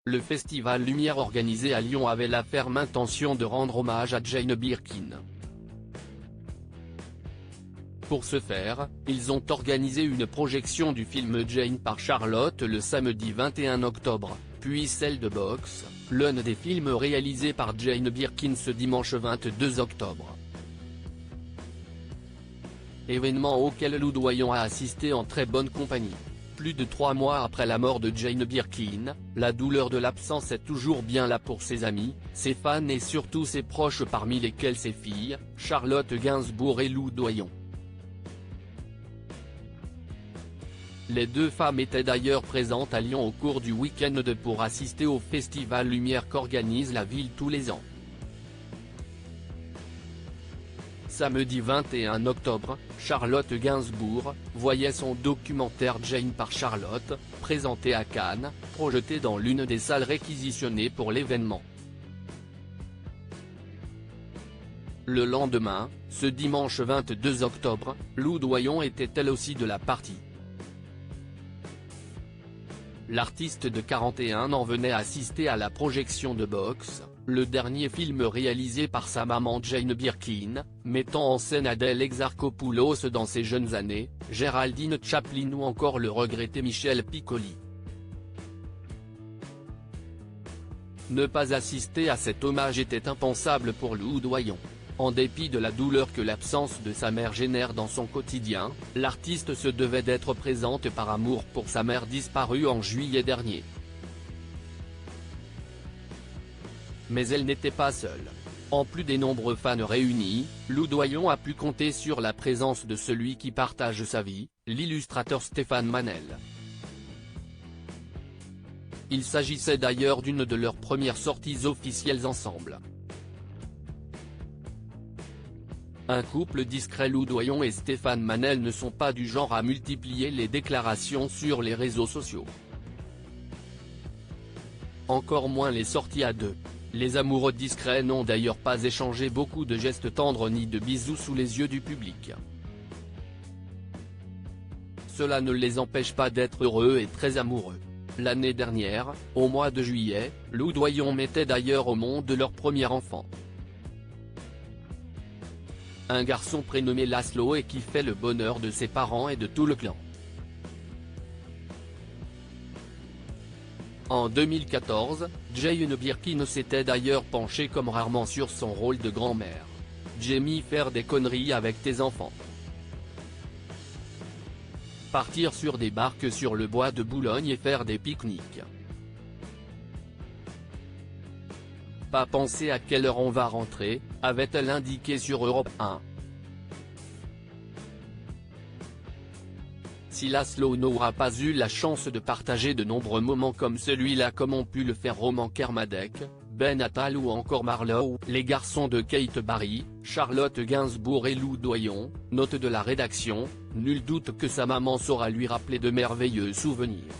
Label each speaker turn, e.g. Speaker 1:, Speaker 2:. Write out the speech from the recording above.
Speaker 1: Le festival Lumière organisé à Lyon avait la ferme intention de rendre hommage à Jane Birkin. Pour ce faire, ils ont organisé une projection du film Jane par Charlotte le samedi 21 octobre, puis celle de Box, l'un des films réalisés par Jane Birkin ce dimanche 22 octobre. Événement auquel Lou Doyon a assisté en très bonne compagnie. Plus de 3 mois après la mort de Jane Birkin, la douleur de l'absence est toujours bien là pour ses amis, ses fans et surtout ses proches parmi lesquels ses filles, Charlotte Gainsbourg et Lou Doyon. Les deux femmes étaient d'ailleurs présentes à Lyon au cours du week-end pour assister au festival Lumière qu'organise la ville tous les ans. Samedi 21 octobre, Charlotte Gainsbourg voyait son documentaire Jane par Charlotte, présenté à Cannes, projeté dans l'une des salles réquisitionnées pour l'événement. Le lendemain, ce dimanche 22 octobre, Lou Doyon était elle aussi de la partie. L'artiste de 41 ans venait assister à la projection de Box, le dernier film réalisé par sa maman Jane Birkin, mettant en scène Adèle Exarchopoulos dans ses jeunes années, Géraldine Chaplin ou encore le regretté Michel Piccoli. Ne pas assister à cet hommage était impensable pour Lou Doyon. En dépit de la douleur que l'absence de sa mère génère dans son quotidien, l'artiste se devait d'être présente par amour pour sa mère disparue en juillet dernier. Mais elle n'était pas seule. En plus des nombreux fans réunis, Lou Doyon a pu compter sur la présence de celui qui partage sa vie, l'illustrateur Stéphane Manel. Il s'agissait d'ailleurs d'une de leurs premières sorties officielles ensemble. Un couple discret. Lou Doyon et Stéphane Manel ne sont pas du genre à multiplier les déclarations sur les réseaux sociaux. Encore moins les sorties à deux. Les amoureux discrets n'ont d'ailleurs pas échangé beaucoup de gestes tendres ni de bisous sous les yeux du public. Cela ne les empêche pas d'être heureux et très amoureux. L'année dernière, au mois de juillet, Lou Doyon mettait d'ailleurs au monde leur premier enfant. Un garçon prénommé Laszlo et qui fait le bonheur de ses parents et de tout le clan. En 2014, Jane Birkin s'était d'ailleurs penchée comme rarement sur son rôle de grand-mère. Jamie, faire des conneries avec tes enfants. Partir sur des barques sur le bois de Boulogne et faire des pique-niques. Pas penser à quelle heure on va rentrer, avait-elle indiqué sur Europe 1. Si Laszlo n'aura pas eu la chance de partager de nombreux moments comme celui-là comme ont pu le faire Roman Kermadec, Ben Attal ou encore Marlowe, les garçons de Kate Barry, Charlotte Gainsbourg et Lou Doyon, note de la rédaction, nul doute que sa maman saura lui rappeler de merveilleux souvenirs.